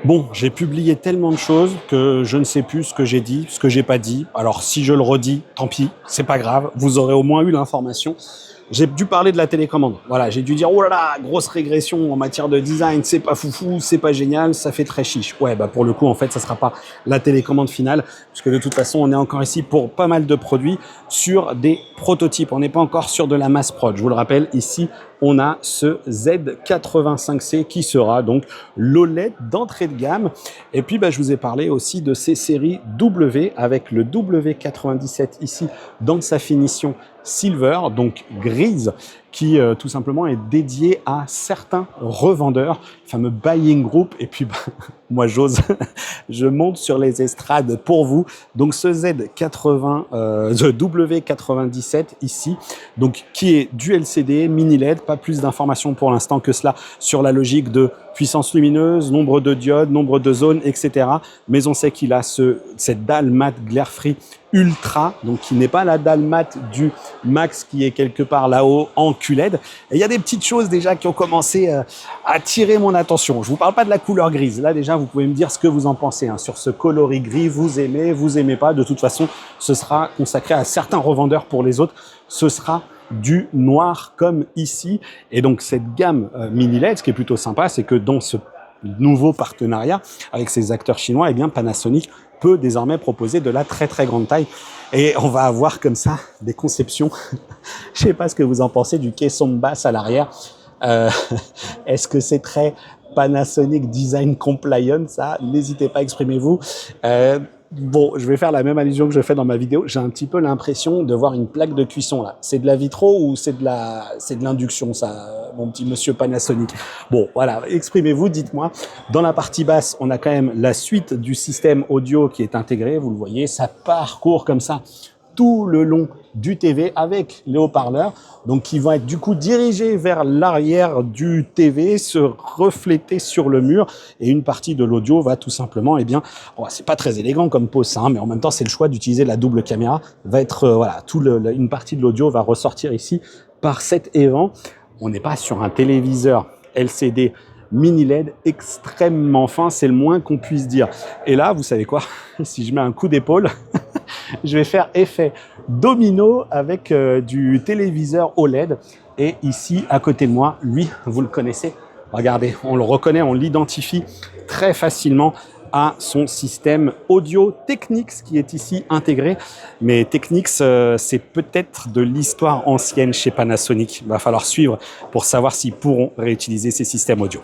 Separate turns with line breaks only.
Bon, j'ai publié tellement de choses que je ne sais plus ce que j'ai dit, ce que j'ai pas dit. Alors si je le redis, tant pis, c'est pas grave, vous aurez au moins eu l'information. J'ai dû parler de la télécommande. Voilà, j'ai dû dire oh là là, grosse régression en matière de design, c'est pas foufou, c'est pas génial, ça fait très chiche. Ouais, bah pour le coup, en fait, ça sera pas la télécommande finale, puisque de toute façon, on est encore ici pour pas mal de produits sur des prototypes. On n'est pas encore sur de la mass prod. Je vous le rappelle, ici, on a ce Z85C qui sera donc l'OLED d'entrée de gamme. Et puis, bah, je vous ai parlé aussi de ces séries W avec le W97 ici dans sa finition silver, donc grise, qui tout simplement est dédié à certains revendeurs, fameux buying group. Et puis, bah, moi, j'ose, je monte sur les estrades pour vous. Donc, ce W97 ici, donc qui est du LCD, mini LED, pas plus d'informations pour l'instant que cela sur la logique de puissance lumineuse, nombre de diodes, nombre de zones, etc. Mais on sait qu'il a cette dalle mat glare free ultra, donc qui n'est pas la dalle mat du Max qui est quelque part là-haut en QLED. Et il y a des petites choses déjà qui ont commencé à attirer mon attention. Je vous parle pas de la couleur grise. Là déjà, vous pouvez me dire ce que vous en pensez hein. Sur ce coloris gris, vous aimez pas. De toute façon, ce sera consacré à certains revendeurs. Pour les autres, ce sera du noir comme ici. Et donc cette gamme mini LED, ce qui est plutôt sympa, c'est que dans ce nouveau partenariat avec ces acteurs chinois, eh bien Panasonic peut désormais proposer de la très très grande taille. Et on va avoir comme ça des conceptions. Je sais pas ce que vous en pensez du caisson de basse à l'arrière. Est-ce que c'est très Panasonic Design Compliant ça? N'hésitez pas, exprimez-vous. Bon, je vais faire la même allusion que je fais dans ma vidéo. J'ai un petit peu l'impression de voir une plaque de cuisson là. C'est de la vitro ou c'est de l'induction ça, mon petit monsieur Panasonic? Bon, voilà, exprimez-vous, dites-moi. Dans la partie basse, on a quand même la suite du système audio qui est intégré. Vous le voyez, ça parcourt comme ça tout le long du TV avec les haut-parleurs, donc qui vont être du coup dirigés vers l'arrière du TV, se refléter sur le mur, et une partie de l'audio va tout simplement, eh bien, oh, c'est pas très élégant comme pose ça, hein, mais en même temps c'est le choix d'utiliser la double caméra, va être, voilà, une partie de l'audio va ressortir ici par cet évent. On n'est pas sur un téléviseur LCD mini LED extrêmement fin, c'est le moins qu'on puisse dire. Et là, vous savez quoi? Si je mets un coup d'épaule, je vais faire effet domino avec du téléviseur OLED. Et ici, à côté de moi, lui, vous le connaissez. Regardez, on le reconnaît, on l'identifie très facilement à son système audio Technics qui est ici intégré. Mais Technics, c'est peut-être de l'histoire ancienne chez Panasonic. Il va falloir suivre pour savoir s'ils pourront réutiliser ces systèmes audio.